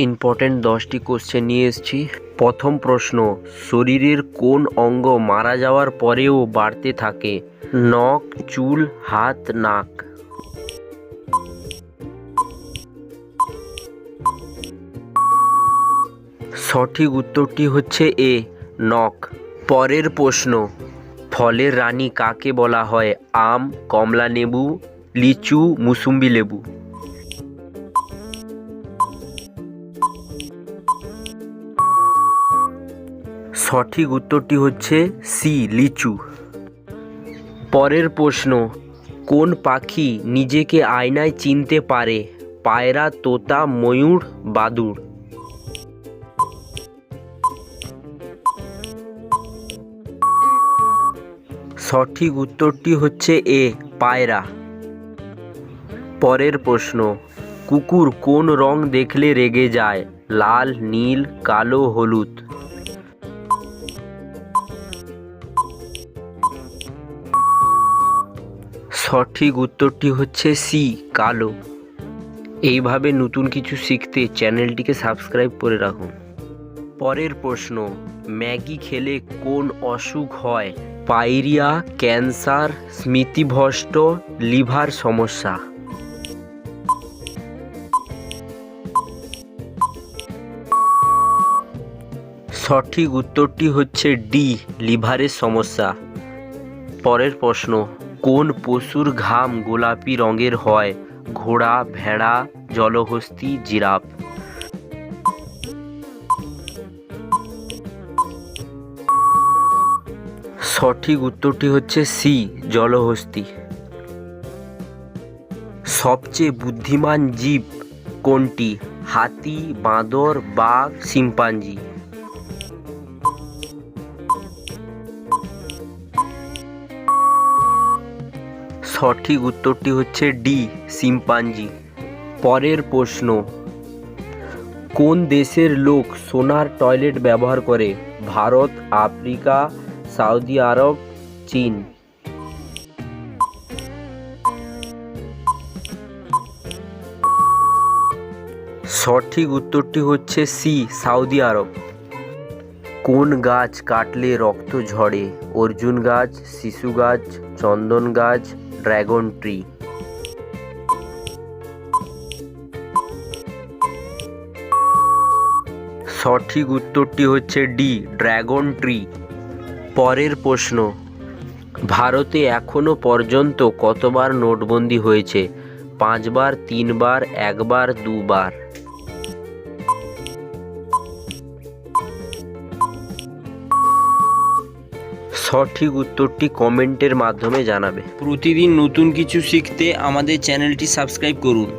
Important 10টি question নিয়ে এসেছি। প্রথম প্রশ্ন, শরীরের কোন অঙ্গ মারা যাওয়ার পরেও বাড়তে থাকে? নখ, চুল, হাত, নাক। সঠিক উত্তরটি হচ্ছে এ, নখ। পরের প্রশ্ন, ফলের রানী কাকে বলা হয়? আম, কমলা লেবু, লিচু, মুসুম্বি লেবু। সঠিক উত্তরটি হচ্ছে সি, লিচু। পরের প্রশ্ন, কোন পাখি নিজেকে আয়নায় চিনতে পারে? পায়রা, তোতা, ময়ূর, বাদুড়। সঠিক উত্তরটি হচ্ছে এ, পায়রা। পরের প্রশ্ন, কুকুর কোন রং দেখলে রেগে যায়? লাল, নীল, কালো, হলুদ। সঠিক উত্তরটি হচ্ছে সি, কালো। এইভাবে নতুন কিছু শিখতে চ্যানেলটিকে সাবস্ক্রাইব করে রাখুন। পরের প্রশ্ন, ম্যাগি খেলে কোন অসুখ হয়? পায়রিয়া, ক্যান্সার, স্মৃতিভ্রষ্ট, লিভার সমস্যা। সঠিক উত্তরটি হচ্ছে ডি, লিভারের সমস্যা। পরের প্রশ্ন, কোন পশুর ঘাম গোলাপি রঙের হয়? ঘোড়া, ভেড়া, জলহস্তী, জিরাফ। সঠিক উত্তরটি হচ্ছে সি, জলহস্তী। সবচেয়ে বুদ্ধিমান জীব কোনটি? হাতি, বাঁদর, বাঘ, শিম্পাঞ্জি। সঠিক উত্তরটি হচ্ছে ডি, শিম্পাঞ্জি। পরের প্রশ্ন, কোন দেশের লোক সোনার টয়লেট ব্যবহার করে? ভারত, আফ্রিকা, সৌদি আরব, চীন। সঠিক উত্তরটি হচ্ছে সি, সৌদি আরব। কোন গাছ কাটলে রক্ত ঝরে? অর্জুন গাছ, শিশু গাছ, চন্দন গাছ, ড্রাগন ট্রি। সঠিক উত্তরটি হচ্ছে ডি, ড্রাগন ট্রি। পরের প্রশ্ন, ভারতে এখনো পর্যন্ত কতবার নোটবন্দি হয়েছে? 5 বার, 3 বার, 1 বার, 2 বার। সঠিক উত্তরটি কমেন্টের মাধ্যমে জানাবে। প্রতিদিন নতুন কিছু শিখতে আমাদের চ্যানেলটি সাবস্ক্রাইব করুন।